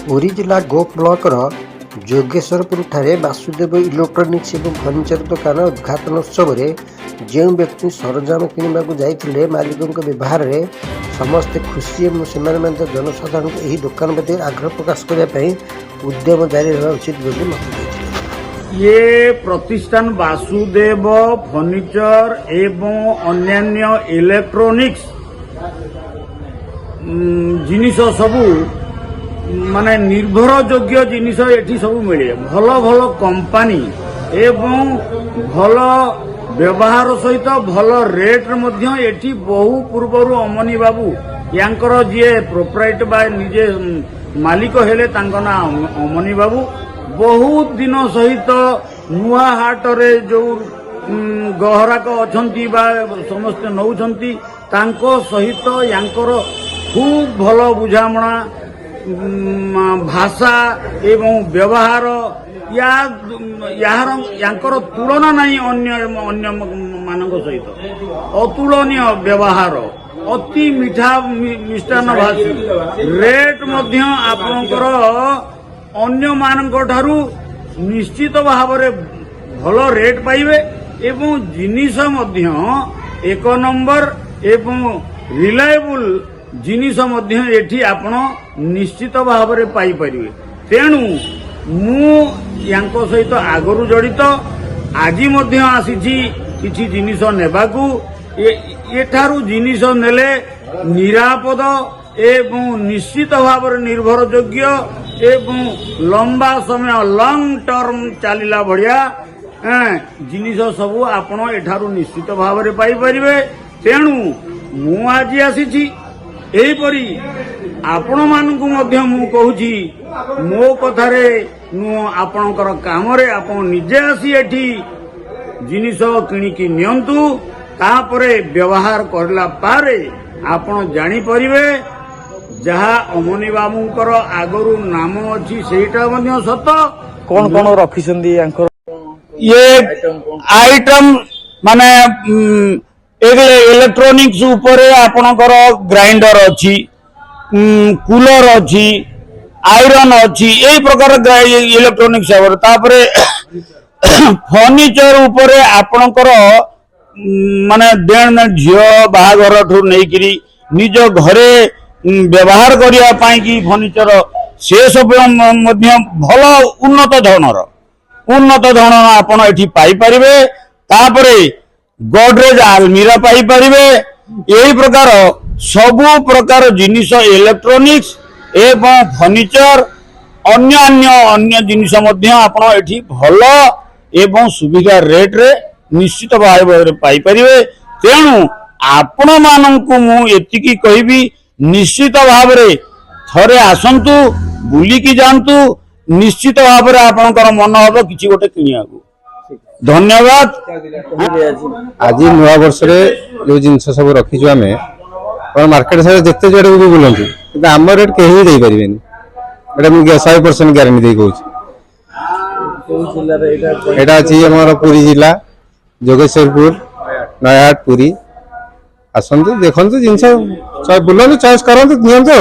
पुरी जिला गोप ब्लॉक जोगेश्वरपुर ठारे वासुदेव इलेक्ट्रोनिक्स और फर्निचर दुकान उद्घाटन उत्सव में जो व्यक्ति सरंजाम किणवा जाते मालिकों व्यवहार में समस्ते खुशी और जनसाधारण को यह दुकान प्रति आग्रह प्रकाश करने उद्यम जारी रहा उचित मत देते। ये प्रतिष्ठान वासुदेव फर्निचर एवं अन्यान्य इलेक्ट्रोनिक्स जिनिस सबू माने निर्भर योग्य जिनिस एठी सब मिले भल भल कंपनी एवं भल व्यवहार सहित भल रेट मध्य एठी बहु पूर्वर अमनी बाबू यांकर जे प्रोप्राइट बा निजे मालिक हेले तांको ना अमनी बाबू बहुत दिन सहित नुआ हाट रे जो गहराक अछंती बा समस्त नौछंती तांको सहित यांकर खूब भल बुझामणा भाषा एवं व्यवहार यार तुलना नहीं अन्य मानक सहित अतुलनीय व्यवहार अति मीठा मिष्टान भाषी रेट मध्य आपणकर अन्य मानक ठारू निश्चित भाव भल रेट पाइबे एवं जिनिस मध्य एक नंबर एवं रिलायबल जिनिस मध्य एठी आपण निश्चित भाव में पाई परिवे। तेणु मु यांको सहित आगरू जड़ित आज मध्य आसीछि किछि जिनिस नेबाकू एठारू जिनिस नेले निरापद एवं निश्चित भाव में निर्भर योग्य एवं लंबा समय लॉन्ग टर्म चलिला बढ़िया जिनिस सबू आपण एठारू निश्चित भाव में पाई परिवे। तेणु मु आज आसीछि एहीपरी आपण मानकु मध्य मु कहूची मो कथारे नु आपणकर कामरे आपण निजे आसी एठी जिनिस किणिकी नियंतु तापरे व्यवहार करला पारे आपण जानी परिवे जहा अमनी बाबूंकर आगरू नाम अछि सेटा मध्य सत कौन कौन रखिसंदी यांकर ये आइटम माने इलेक्ट्रोनिक्स उपरे आपणकर ग्राइंडर अच्छी कूलर अच्छी आयरन अच्छी यही प्रकार इलेक्ट्रोनिक्स तापरे फर्निचर उपरे आपणकर माने देण झियो बाहागर ठू नहीं निज घरे व्यवहार करिया पाई की फर्निचर से सब मध्य भल उन्नत धरण आपण एठी पाई परिबे। तापरे गोडरेज आलमीरा पाई परिबे यही प्रकार सबु प्रकार जिनिस इलेक्ट्रोनिक्स एवं फर्निचर अन्य जिनिस मध्य आपण एठी भल एवं सुविधा रेट रे निश्चित भाव में पाई परिबे। तेणु आपण माननकु मु एतिकी कहबी निश्चित भाव में थरे आसंतु बुलिकी जानतु निश्चित भाव में आपणकर मन हबो किछि गोटे किनियाकू। धन्यवाद। आज नुआ वर्ष जो जिनस सब रखीचु आम मार्केट सारे जिते जुआड़े भी बुलूँ कि आम रेट कहीं दे पारे 100% ग्यारंटी दे कहूँ। यहाँ अच्छी आम पुरी जिला जोगेश्वरपुर नयाहाट पुरी आसतु देखु जिन बुलूँ चॉइस करूँ नियंतु।